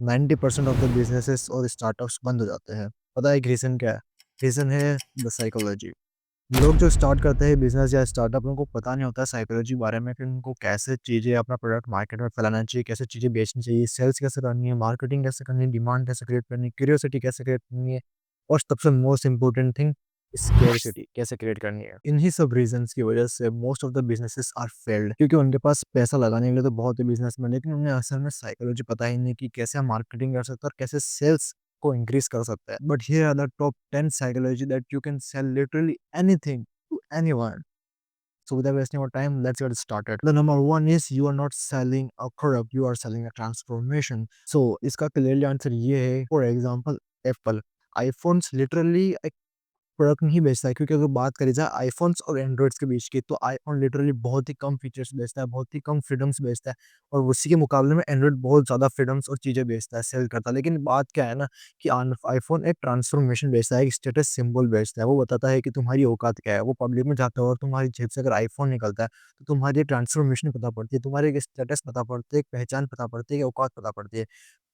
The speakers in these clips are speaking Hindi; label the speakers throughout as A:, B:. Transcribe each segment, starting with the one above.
A: 90% ऑफ द बिज़नेसेस और स्टार्टअप्स बंद हो जाते हैं। पता है एक रीज़न क्या है? रीज़न है द साइकोलॉजी। लोग जो स्टार्ट करते हैं बिज़नेस या स्टार्टअप उनको पता नहीं होता साइकोलॉजी बारे में कि उनको कैसे चीज़ें अपना प्रोडक्ट मार्केट में फैलाना चाहिए, कैसे चीज़ें बेचनी चाहिए, सेल्स कैसे करनी है, मार्केटिंग कैसे करनी है, डिमांड कैसे क्रिएट करनी है, क्यूरियोसिटी कैसे क्रिएट करनी है और सबसे मोस्ट इम्पोर्टेंट थिंग स्कैरसिटी कैसे क्रिएट करनी है। इन्हीं सब रीज़न्स की वज़ह से most of the businesses are failed क्योंकि उनके पास पैसा लगाने के लिए तो बहुत ही बिज़नेसमैन लेकिन उन्हें असल में साइकोलॉजी पता ही नहीं कि कैसे हम मार्केटिंग कर सकते हैं और कैसे सेल्स को इंक्रीज़ कर सकते हैं। But here are the top 10 psychology that you can sell literally anything to anyone. So without wasting our time, let's get started. The number one is you are not selling a product, you are selling a transformation. So इसका clearly answer ये है, for example, Apple. iPhones literally product नहीं बेचता है क्योंकि अगर बात करी जाए आईफ़ोन्स और एंड्रॉइड्स के बीच की, तो आईफ़ोन लिटरली बहुत ही कम फीचर्स बेचता है, बहुत ही कम फ्रीडम्स बेचता है और उसी के मुकाबले में एंड्रॉइड बहुत ज़्यादा फ्रीडम्स और चीज़ें बेचता है, सेल करता है। लेकिन बात क्या है ना कि आईफ़ोन एक ट्रांसफ़ॉर्मेशन बेचता है, एक स्टेटस सिंबल बेचता है। वो बताता है कि तुम्हारी औकात क्या है। वो पब्लिक में जाता है और तुम्हारी जेब से अगर आईफ़ोन निकलता है, तो तुम्हारी ट्रांसफ़ॉर्मेशन पता पड़ती है, तुम्हारी एक स्टेटस पता पड़ती है, एक पहचान पता पड़ती है, एक औकात पता पड़ती है।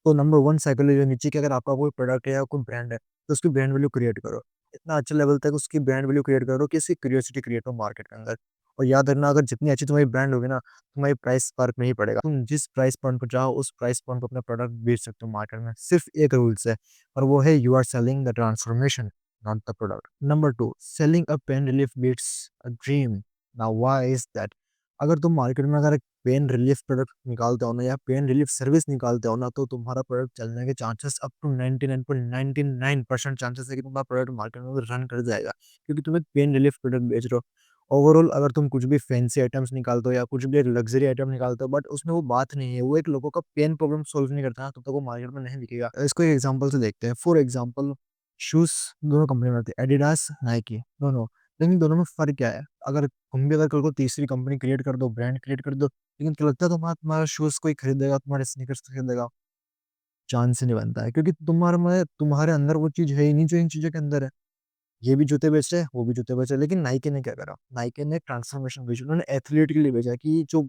A: तो नंबर 1 साइकोलॉजी होनी चाहिए कि अगर आपका कोई प्रोडक्ट है या कोई ब्रांड है, तो उसकी ब्रांड वैल्यू क्रिएट करो। इतना अच्छे लेवल तक उसकी ब्रांड वैल्यू क्रिएट करो कि इसकी क्यूरियोसिटी क्रिएट हो मार्केट के अंदर। और याद रखना अगर जितनी अच्छी तुम्हारी ब्रांड होगी ना, तुम्हारी प्राइस फ़र्क नहीं पड़ेगा। तुम जिस प्राइस पॉइंट पे चाहो उस प्राइस पॉइंट पे अपना प्रोडक्ट बेच सकते हो मार्केट में। सिर्फ़ एक रूल्स है और वो है you are selling the transformation not the product. Number 2 selling a pain relief beats a dream. Now why is that? अगर तुम मार्केट में अगर एक पेन रिलीफ प्रोडक्ट निकालते हो ना या पेन रिलीफ सर्विस निकालते हो ना, तो तुम्हारा प्रोडक्ट चलने के चांसेस अप टू 99.99% चांसेस है कि तुम्हारा प्रोडक्ट मार्केट में रन कर जाएगा, क्योंकि तुम एक पेन रिलीफ प्रोडक्ट बेच रहे हो। ओवरऑल अगर तुम कुछ भी फैंसी आइटम्स निकालते हो या कुछ भी एक लग्ज़री आइटम निकालते हो, बट उसमें वो बात नहीं है, वो एक लोगों का पेन प्रॉब्लम सॉल्व नहीं करता है, तब तक वो मार्केट में नहीं बिकेगा। इसको एक एग्ज़ाम्पल से देखते हैं। फॉर एग्ज़ाम्पल शूज़ दोनों कंपनी बनाती है, एडिडास, नाइकी दोनों। लेकिन दोनों में फ़र्क क्या है? अगर तुम भी अगर कल को तीसरी कंपनी क्रिएट कर दो, ब्रांड क्रिएट कर दो, लेकिन क्या लगता है तुम्हारा शूज़ कोई खरीदेगा, तुम्हारे स्नीकर्स खरीदेगा? चांस ही नहीं बनता है क्योंकि तुम्हारे अंदर वो चीज़ है ही नहीं जो इन चीज़ों के अंदर है। ये भी जूते बेच रहे हैं, वो भी जूते बेच रहे हैं, लेकिन नाइकी ने क्या करा? नाइकी ने ट्रांसफॉर्मेशन भेजी, उन्होंने एथलीट के लिए भेजा कि जो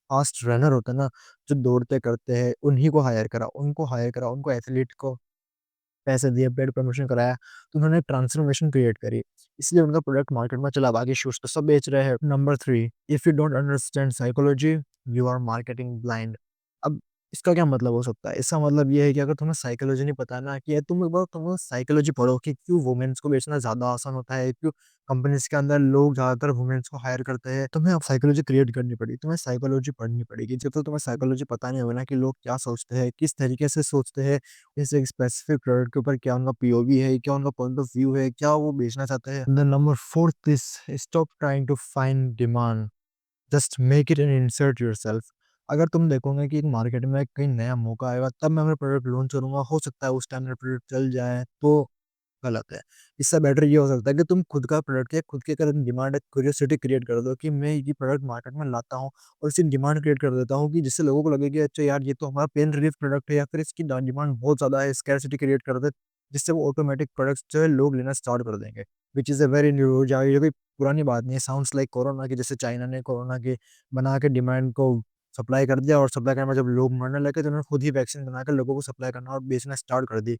A: फास्ट रनर होता है ना, जो दौड़ते करते हैं, उन्हीं को हायर करा, उनको एथलीट को पैसे दिए, पेड प्रमोशन कराया, तो उन्होंने ट्रांसफॉर्मेशन क्रिएट करी। इसलिए उनका प्रोडक्ट मार्केट में चला, बाकी शूज़ तो सब बेच रहे हैं। Number 3 if you don't understand psychology, you are marketing blind. अब इसका क्या मतलब हो सकता है? इसका मतलब ये है कि अगर तुम्हें साइकोलॉजी नहीं पता ना कि तुम एक बार तुम साइकोलॉजी पढ़ो कि क्यों वुमेन्स को बेचना ज़्यादा आसान होता है, क्यों कंपनीज़ के अंदर लोग ज़्यादातर वुमेन्स को हायर करते हैं। तुम्हें अब साइकोलॉजी क्रिएट करनी पड़ेगी, तुम्हें साइकोलॉजी पढ़नी पड़ेगी। जब तक तुम्हें साइकोलॉजी पता नहीं होगा ना कि लोग क्या सोचते हैं, किस तरीके से सोचते हैं, इस एक स्पेसिफिक प्रोडक्ट के ऊपर क्या उनका पीओवी है, क्या उनका पॉइंट ऑफ व्यू है, क्या वो बेचना चाहते हैं। The number 4th is stop trying to find demand, just make it and insert yourself. अगर तुम देखोगे कि मार्केट में कहीं नया मौका आएगा तब मैं अपना प्रोडक्ट लॉन्च करूँगा, हो सकता है उस टाइम मेरा प्रोडक्ट चल जाए तो गलत है। इससे बेटर ये हो सकता है कि तुम खुद का प्रोडक्ट या खुद की अगर डिमांड है, क्यूरियोसिटी क्रिएट कर दो कि मैं ये प्रोडक्ट मार्केट में लाता हूँ और इसकी डिमांड क्रिएट कर देता हूँ कि जिससे लोगों को लगे कि अच्छा यार ये तो हमारा पेन रिलीफ प्रोडक्ट है या फिर इसकी डिमांड बहुत ज़्यादा है, स्कैरसिटी क्रिएट कर दे, जिससे वो ऑटोमेटिक प्रोडक्ट्स जो है लोग लेना स्टार्ट कर देंगे। Which is a very new ये कोई पुरानी बात नहीं है, साउंड्स लाइक कोरोना की, जैसे चाइना ने कोरोना के बना के डिमांड को सप्लाई कर दिया और सप्लाई करने में जब लोग मरने लगे तो उन्होंने खुद ही वैक्सीन बनाकर लोगों को सप्लाई करना और बेचना स्टार्ट कर दी।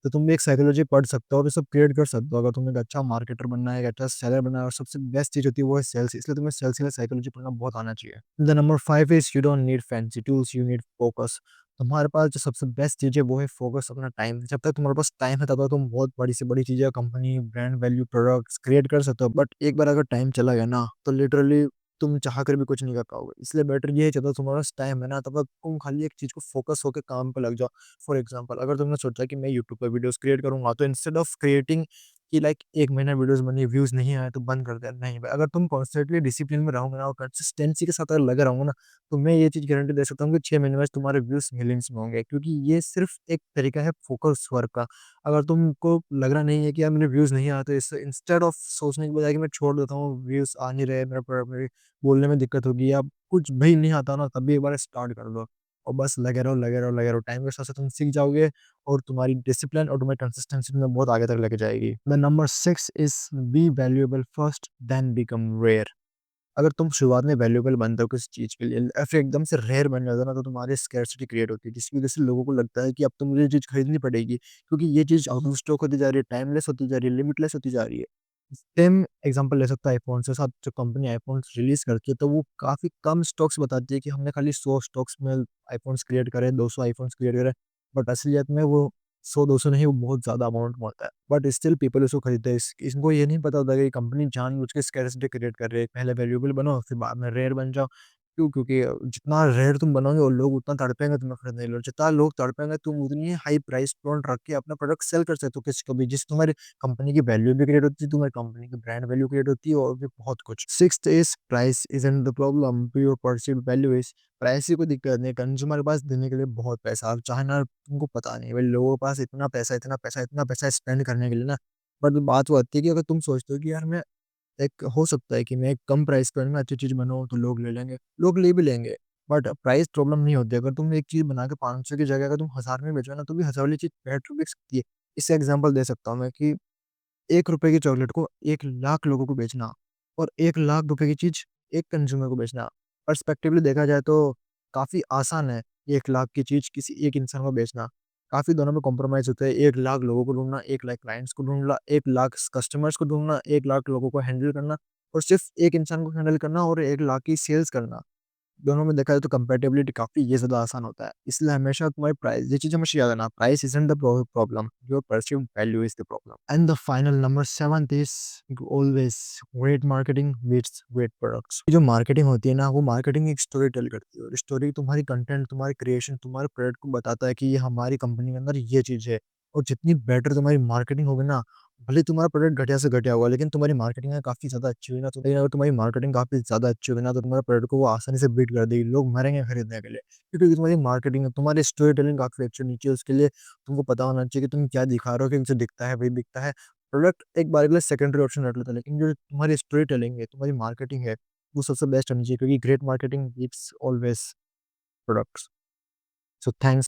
A: तो तुम भी एक साइकोलॉजी पढ़ सकते हो और ये सब क्रिएट कर सकते हो अगर तुम्हें एक अच्छा मार्केटर बनना है, एक अच्छा सेलर बनना है और सबसे बेस्ट चीज़ होती है वो है सेल्स, इसलिए तुम्हें सेल्स के लिए साइकोलॉजी पढ़ना बहुत आना चाहिए। The number 5 is you don't need fancy tools, you need focus. तुम्हारे पास जो सबसे बेस्ट चीज़ है वो है फोकस, अपना टाइम। जब तक तुम्हारे पास टाइम है तब तक तुम बहुत बड़ी से बड़ी चीज़ें, company, brand value, products create कर सकते हो। बट एक बार अगर टाइम चला गया ना तो लिटरली तुम चाह कर भी कुछ नहीं कर पाओगे। इसलिए बेटर ये है जब तक तुम्हारे पास टाइम है ना तब तक तुम खाली एक चीज़ को फोकस होके काम पे लग जाओ। फॉर एग्जांपल अगर तुमने सोचा कि मैं यूट्यूब पे वीडियोस क्रिएट करूँगा, तो इंस्टेड ऑफ क्रिएटिंग कि लाइक 1 महीना वीडियोस बनी, व्यूज़ नहीं आए तो बंद कर दिया, नहीं भाई। अगर तुम कॉन्स्टेंटली डिसिप्लिन में रहोगे ना और कंसिस्टेंसी के साथ अगर लगे रहोगे ना, तो मैं ये चीज़ गारंटी दे सकता हूँ कि 6 महीने में तुम्हारे व्यूज़ मिलियंस में होंगे, क्योंकि ये सिर्फ़ एक तरीका है फोकस वर्क का। अगर तुमको लग रहा नहीं है कि यार मेरे व्यूज़ नहीं आते, इससे इंस्टेड ऑफ सोचने के बजाय कि मैं छोड़ देता हूँ, व्यूज़ आ नहीं रहे, मेरे बोलने में दिक्कत होगी या कुछ भी नहीं आता ना, तब भी एक बार स्टार्ट कर दो। और बस लगे रहो, लगे रहो, लगे रहो। टाइम के साथ-साथ तुम सीख जाओगे और तुम्हारी डिसिप्लिन और तुम्हारी कंसिस्टेंसी तुम्हें बहुत आगे तक लेके जाएगी। The number 6 is be valuable first then become rare. अगर तुम शुरुआत में वैल्यूएबल बनते हो किसी चीज़ के लिए या फिर एकदम से रेयर बन जाते हो ना, तो तुम्हारी स्कैर्सिटी क्रिएट होती है, जिसकी वज़ह से लोगों को लगता है कि अब तो मुझे ये चीज़ खरीदनी पड़ेगी, क्योंकि ये चीज़ आउट ऑफ स्टॉक होती जा रही है, टाइमलेस होती जा रही है, लिमिटलेस होती जा रही है। सेम एग्ज़ाम्पल ले सकते हो आईफ़ोन से। साथ जो कंपनी आईफ़ोन्स रिलीज़ करती है, तो वो काफ़ी कम स्टॉक्स बताती है कि हमने खाली 100 स्टॉक्स में आईफ़ोन्स क्रिएट करे, 200 आईफ़ोन्स क्रिएट करे, बट असलियत में वो 100-200 नहीं, वो बहुत ज़्यादा अमाउंट में होता है। बट स्टिल पीपल उसको खरीदते हैं। इनको ये नहीं पता होता कि कंपनी जानबूझ के स्कैर्सिटी क्रिएट कर रही है। पहले वैल्यूएबल बनो, फिर बाद में रेयर बन जाओ। क्यों? क्योंकि जितना रेयर तुम बनोगे और लोग उतना तड़पेंगे तुम्हें खरीदने के लिए, और जितना लोग तड़पेंगे तुम उतनी हाई प्राइस पॉइंट रख के अपना प्रोडक्ट सेल कर सकते हो किसी को भी, जिससे तुम्हारी कंपनी की वैल्यू भी क्रिएट होती है, तुम्हारी कंपनी की ब्रांड वैल्यू क्रिएट होती है और भी बहुत कुछ। Sixth is price isn't the problem, your perceived value is. Price की कोई दिक्कत नहीं है, कंज्यूमर के पास देने के लिए बहुत पैसा है। अब चाहे ना तुमको पता नहीं, भाई लोगों के पास इतना पैसा, इतना पैसा, इतना पैसा स्पेंड करने के लिए ना, बट बात वो आती है कि अगर तुम सोचते हो कि यार मैं एक हो सकता है कि मैं एक कम प्राइस पर ना अच्छी चीज़ बनाऊँ तो लोग ले लेंगे, लोग ले भी लेंगे। बट प्राइस प्रॉब्लम नहीं होती, अगर तुम एक चीज़ बना के 500 की जगह अगर तुम 1000 में बेचो ना, तो भी 1000 वाली चीज़ बेटर बिक सकती है। इससे एग्ज़ाम्पल दे सकता हूँ मैं कि ₹1 की चॉकलेट को 1 लाख लोगों को बेचना और 1 लाख रुपए की चीज़ एक कंज्यूमर को बेचना, पर्सपेक्टिवली देखा जाए तो काफ़ी आसान है। 1 लाख की चीज़ किसी एक इंसान को बेचना। काफ़ी दोनों में कॉम्प्रोमाइज़ होता है। 1 लाख लोगों को ढूँढना, 1 लाख क्लाइंट्स को ढूँढना, 1 लाख कस्टमर्स को ढूँढना, 1 लाख लोगों को हैंडल करना और सिर्फ़ 1 इंसान को हैंडल करना और 1 लाख की सेल्स करना। दोनों में देखा जाए तो कंपैटिबिलिटी काफ़ी ये ज़्यादा आसान होता है। इसलिए हमेशा तुम्हारी प्राइस, ये चीज़ हमेशा याद रखना, price isn't the problem, your perceived value is the problem. And the final number 7th is always great marketing beats great products. ये जो मार्केटिंग होती है ना, वो मार्केटिंग एक स्टोरी टेल करती है और स्टोरी तुम्हारी कंटेंट, तुम्हारी क्रिएशन, तुम्हारे प्रोडक्ट को बताता है कि ये हमारी कंपनी के अंदर ये चीज़ है। और जितनी बेटर तुम्हारी मार्केटिंग होगी ना, भले तुम्हारा प्रोडक्ट घटिया से घटिया होगा, लेकिन तुम्हारी मार्केटिंग है काफ़ी ज़्यादा अच्छी हुई ना, तो अगर तुम्हारी मार्केटिंग काफ़ी ज़्यादा अच्छी होगी ना, तो तुम्हारे प्रोडक्ट को वो आसानी से बीट कर देगी, लोग मरेंगे खरीदने के लिए। क्योंकि तुम्हारी मार्केटिंग है, तुम्हारी स्टोरी टेलिंग काफ़ी अच्छी होनी चाहिए, उसके लिए तुमको पता होना चाहिए कि तुम क्या दिखा रहे हो, कि जो दिखता है वही बिकता है। प्रोडक्ट एक बार के लिए सेकेंडरी ऑप्शन रख लेता है, लेकिन जो तुम्हारी स्टोरी टेलिंग है, तुम्हारी मार्केटिंग है, वो सबसे बेस्ट होनी चाहिए, क्योंकि great marketing beats always products. So thanks